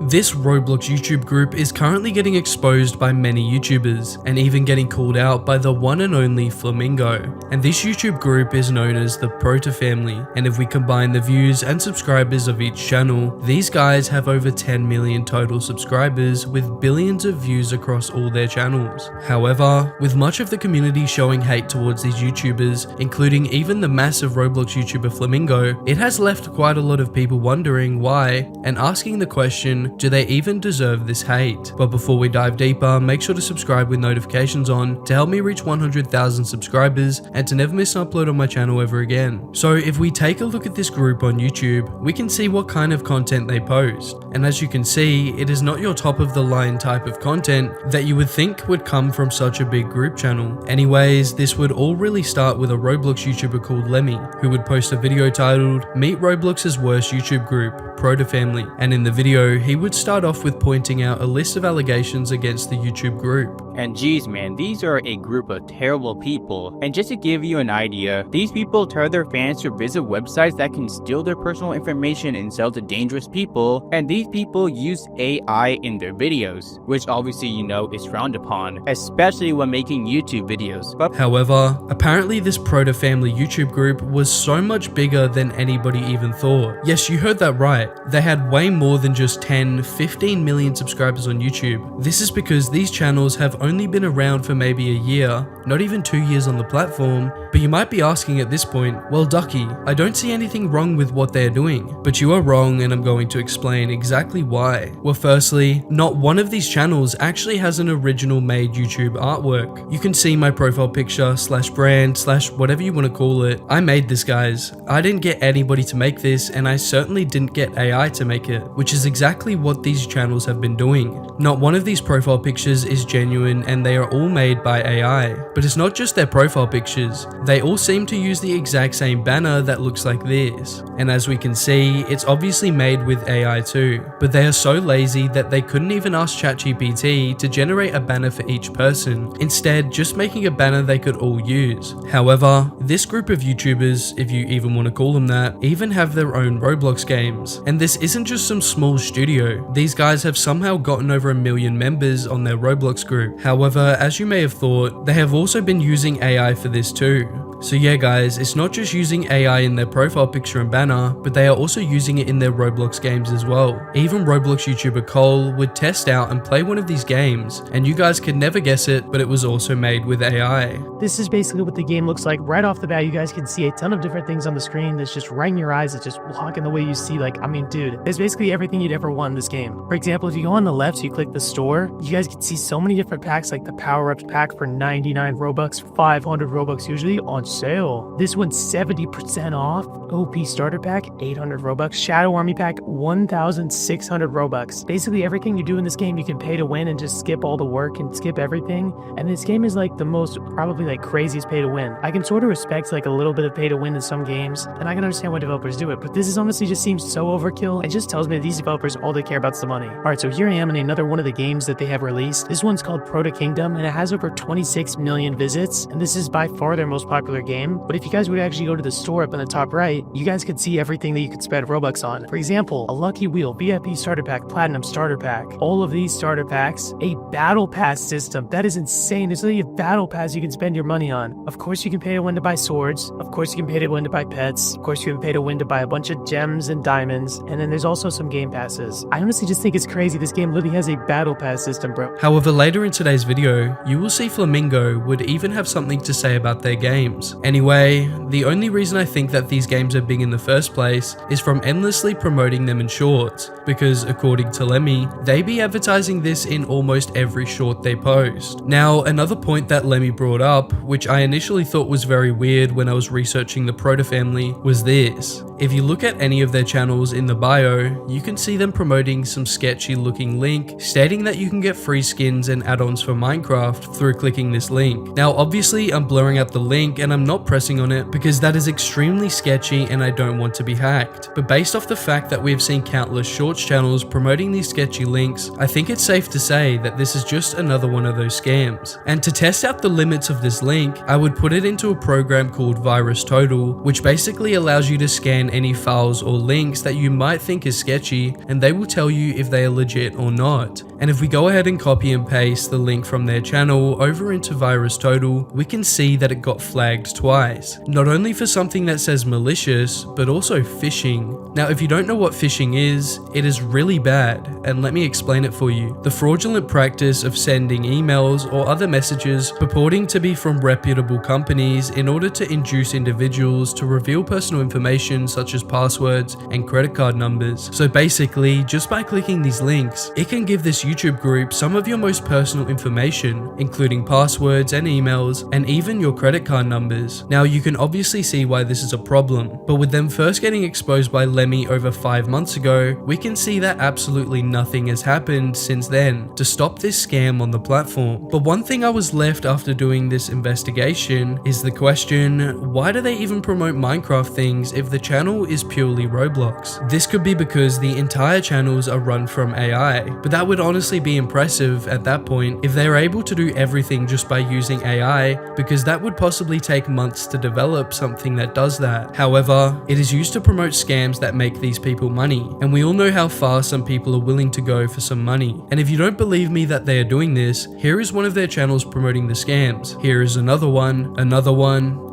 This Roblox YouTube group is currently getting exposed by many YouTubers, and even getting called out by the one and only Flamingo. And this YouTube group is known as the Proto family, and if we combine the views and subscribers of each channel, these guys have over 10 million total subscribers with billions of views across all their channels. However, with much of the community showing hate towards these YouTubers, including even the massive Roblox YouTuber Flamingo, it has left quite a lot of people wondering why, and asking the question, do they even deserve this hate? But before we dive deeper, make sure to subscribe with notifications on to help me reach 100,000 subscribers and to never miss an upload on my channel ever again. So if we take a look at this group on YouTube, we can see what kind of content they post. And as you can see, it is not your top of the line type of content that you would think would come from such a big group channel. Anyways, this would all really start with a Roblox YouTuber called Lemmy, who would post a video titled, "Meet Roblox's worst YouTube group, Proto family." And in the video, he would start off with pointing out a list of allegations against the YouTube group. And geez man, these are a group of terrible people. And just to give you an idea, these people tell their fans to visit websites that can steal their personal information and sell to dangerous people. And these people use AI in their videos, which obviously you know is frowned upon, especially when making YouTube videos. However, apparently this Proto family YouTube group was so much bigger than anybody even thought. Yes, you heard that right. They had way more than just 10-15 million subscribers on YouTube. This is because these channels have only been around for maybe a year, not even 2 years on the platform. But you might be asking at this point, well Ducky, I don't see anything wrong with what they're doing. But you are wrong, and I'm going to explain exactly why. Well, firstly, not one of these channels actually has an original made YouTube artwork. You can see my profile picture / brand / whatever you want to call it. I made this, guys. I didn't get anybody to make this, and I certainly didn't get AI to make it, which is exactly what these channels have been doing. Not one of these profile pictures is genuine, and they are all made by AI. But it's not just their profile pictures. They all seem to use the exact same banner that looks like this. And as we can see, it's obviously made with AI too. But they are so lazy that they couldn't even ask ChatGPT to generate a banner for each person, instead just making a banner they could all use. However, this group of YouTubers, if you even want to call them that, even have their own Roblox games. And this isn't just some small studio. These guys have somehow gotten over 1 million members on their Roblox group. However, as you may have thought, they have also been using AI for this too. So yeah guys, it's not just using AI in their profile picture and banner, but they are also using it in their Roblox games as well. Even Roblox YouTuber Cole would test out and play one of these games, and you guys could never guess it, but it was also made with AI. This is basically what the game looks like. Right off the bat, you guys can see a ton of different things on the screen that's just right in your eyes. It's just walking the way you see, like, I mean, dude, there's basically everything you'd ever want in this game. For example, if you go on the left, so you click the store, you guys can see so many different packs, like the power-ups pack for 99 Robux, 500 Robux usually, on sale. This one's 70% off. OP starter pack, 800 Robux. Shadow army pack, 1,600 Robux. Basically everything you do in this game, you can pay to win and just skip all the work and skip everything. And this game is like the most, probably like craziest pay to win. I can sort of respect like a little bit of pay to win in some games, and I can understand why developers do it, but this is honestly just seems so overkill. It just tells me that these developers, all they care about is the money. Alright, so here I am in another one of the games that they have released. This one's called Proto Kingdom, and it has over 26 million visits, and this is by far their most popular game. But if you guys would actually go to the store up in the top right, you guys could see everything that you could spend Robux on. For example, a Lucky Wheel, VIP starter pack, Platinum starter pack, all of these starter packs, a battle pass system. That is insane. There's literally a battle pass you can spend your money on. Of course, you can pay to win to buy swords. Of course, you can pay to win to buy pets. Of course, you can pay to win to buy a bunch of gems and diamonds. And then there's also some game passes. I honestly just think it's crazy. This game literally has a battle pass system, bro. However, later in today's video, you will see Flamingo would even have something to say about their games. Anyway, the only reason I think that these games are big in the first place is from endlessly promoting them in shorts, because according to Lemmy, they be advertising this in almost every short they post. Now, another point that Lemmy brought up, which I initially thought was very weird when I was researching the Proto family, was this. If you look at any of their channels in the bio, you can see them promoting some sketchy looking link stating that you can get free skins and add-ons for Minecraft through clicking this link. Now obviously I'm blurring out the link and I'm not pressing on it because that is extremely sketchy me and I don't want to be hacked. But based off the fact that we've seen countless shorts channels promoting these sketchy links, I think it's safe to say that this is just another one of those scams. And to test out the limits of this link, I would put it into a program called VirusTotal, which basically allows you to scan any files or links that you might think is sketchy, and they will tell you if they are legit or not. And if we go ahead and copy and paste the link from their channel over into VirusTotal, we can see that it got flagged twice. Not only for something that says malicious, but also phishing. Now, if you don't know what phishing is, it is really bad, and let me explain it for you. The fraudulent practice of sending emails or other messages purporting to be from reputable companies in order to induce individuals to reveal personal information such as passwords and credit card numbers. So basically, just by clicking these links, it can give this YouTube group some of your most personal information, including passwords and emails, and even your credit card numbers. Now, you can obviously see why this is a problem, but with them first getting exposed by Lemmy over 5 months ago, we can see that absolutely nothing has happened since then to stop this scam on the platform. But one thing I was left after doing this investigation is the question, why do they even promote Minecraft things if the channel is purely Roblox? This could be because the entire channels are run from AI, but that would honestly be impressive at that point if they're able to do everything just by using AI, because that would possibly take months to develop something that does that. However, it is used to promote scams that make these people money, and we all know how far some people are willing to go for some money. And if you don't believe me that they are doing this, here is one of their channels promoting the scams. Here is another one,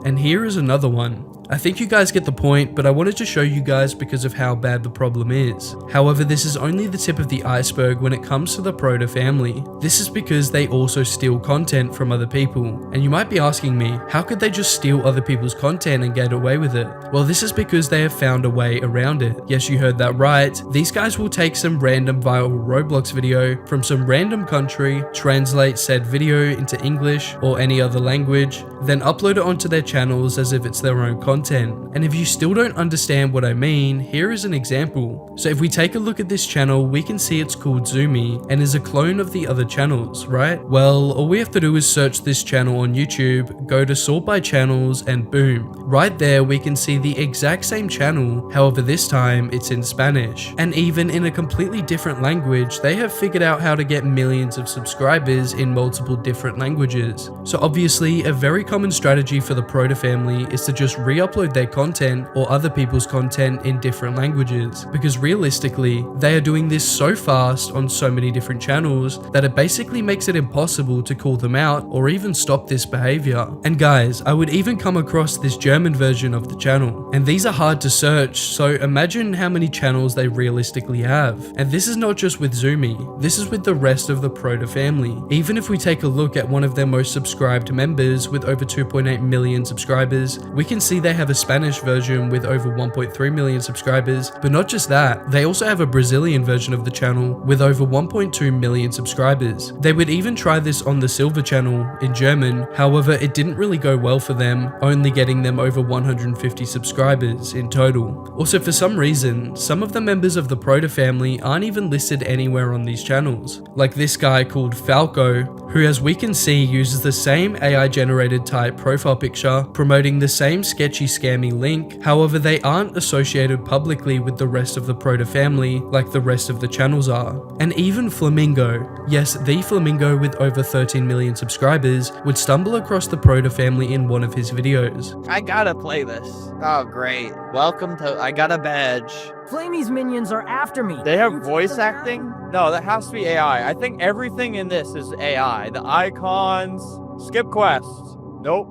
and here is another one. I think you guys get the point, but I wanted to show you guys because of how bad the problem is. However, this is only the tip of the iceberg when it comes to the Proto family. This is because they also steal content from other people. And you might be asking me, how could they just steal other people's content and get away with it? Well, this is because they have found a way around it. Yes, you heard that right. These guys will take some random viral Roblox video from some random country, translate said video into English or any other language, then upload it onto their channels as if it's their own content. And if you still don't understand what I mean, here is an example. So if we take a look at this channel, we can see it's called Zoomy and is a clone of the other channels, right? Well, all we have to do is search this channel on YouTube, go to sort by channels, and boom. Right there, we can see the exact same channel, however this time it's in Spanish. And even in a completely different language, they have figured out how to get millions of subscribers in multiple different languages. So obviously, a very common strategy for the Proto family is to just re-upload their content or other people's content in different languages, because realistically, they are doing this so fast on so many different channels that it basically makes it impossible to call them out or even stop this behavior. And guys, I would even come across this German version of the channel, and these are hard to search, so imagine how many channels they realistically have. And this is not just with Zoomy, this is with the rest of the Proto family. Even if we take a look at one of their most subscribed members with over 2.8 million subscribers, we can see they have a Spanish version with over 1.3 million subscribers, but not just that, they also have a Brazilian version of the channel with over 1.2 million subscribers. They would even try this on the Silver channel in German, however it didn't really go well for them, only getting them over 150 subscribers in total. Also, for some reason, some of the members of the Proto family aren't even listed anywhere on these channels, like this guy called Falco, who as we can see uses the same AI generated type profile picture, promoting the same sketchy scammy link. However, they aren't associated publicly with the rest of the Proto family like the rest of the channels are. And even Flamingo, yes, the Flamingo with over 13 million subscribers, would stumble across the Proto family in one of his videos. I gotta play this. Oh, great. Welcome to... I got a badge. Flamey's minions are after me. They have voice acting? No, that has to be AI. I think everything in this is AI. The icons... Skip quests. Nope.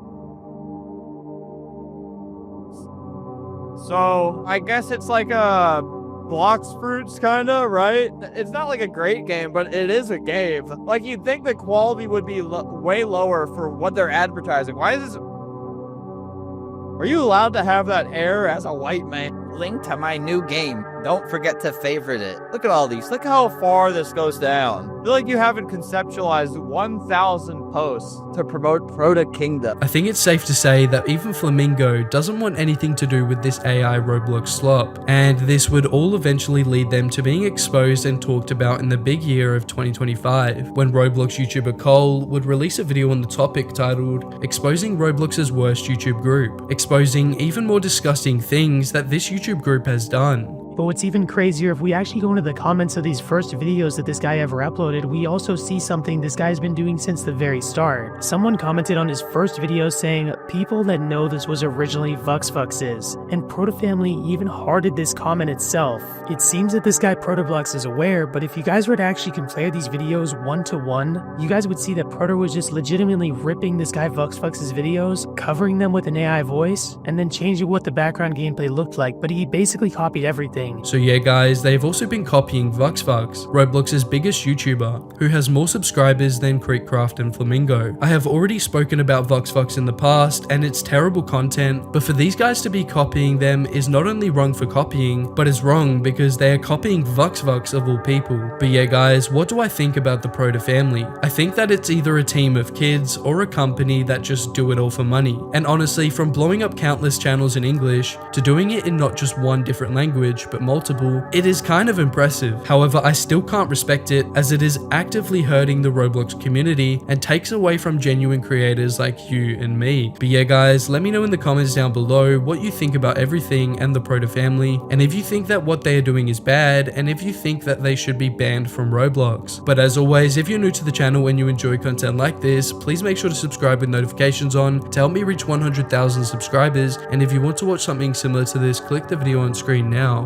So, I guess it's like a... Blocks Fruits, kinda, right? It's not like a great game, but it is a game. Like, you'd think the quality would be way lower for what they're advertising. Why is this... Are you allowed to have that air as a white man? link to my new game. Don't forget to favorite it. Look at all these. Look how far this goes down. I feel like you haven't conceptualized 1,000 posts to promote Proto Kingdom. I think it's safe to say that even Flamingo doesn't want anything to do with this AI Roblox slop, and this would all eventually lead them to being exposed and talked about in the big year of 2025, when Roblox YouTuber Cole would release a video on the topic titled "Exposing Roblox's Worst YouTube Group," exposing even more disgusting things that this YouTube group has done. But what's even crazier, if we actually go into the comments of these first videos that this guy ever uploaded, we also see something this guy's been doing since the very start. Someone commented on his first video saying, "People that know this was originally VuxVux's," and Proto Family even hearted this comment itself. It seems that this guy Protoblox is aware, but if you guys were to actually compare these videos one to one, you guys would see that Proto was just legitimately ripping this guy VuxVux's videos, covering them with an AI voice, and then changing what the background gameplay looked like, but he basically copied everything. So yeah guys, they've also been copying VuxVux, Roblox's biggest YouTuber, who has more subscribers than Creekcraft and Flamingo. I have already spoken about VuxVux in the past and it's terrible content, but for these guys to be copying them is not only wrong for copying, but is wrong because they are copying VuxVux of all people. But yeah guys, what do I think about the Proto family? I think that it's either a team of kids or a company that just do it all for money. And honestly, from blowing up countless channels in English to doing it in not just one different language, but multiple, it is kind of impressive. However, I still can't respect it as it is actively hurting the Roblox community and takes away from genuine creators like you and me. But yeah guys, let me know in the comments down below what you think about everything and the Proto family, and if you think that what they are doing is bad, and if you think that they should be banned from Roblox. But as always, if you're new to the channel and you enjoy content like this, please make sure to subscribe with notifications on to help me reach 100,000 subscribers, and if you want to watch something similar to this, click the video on screen now.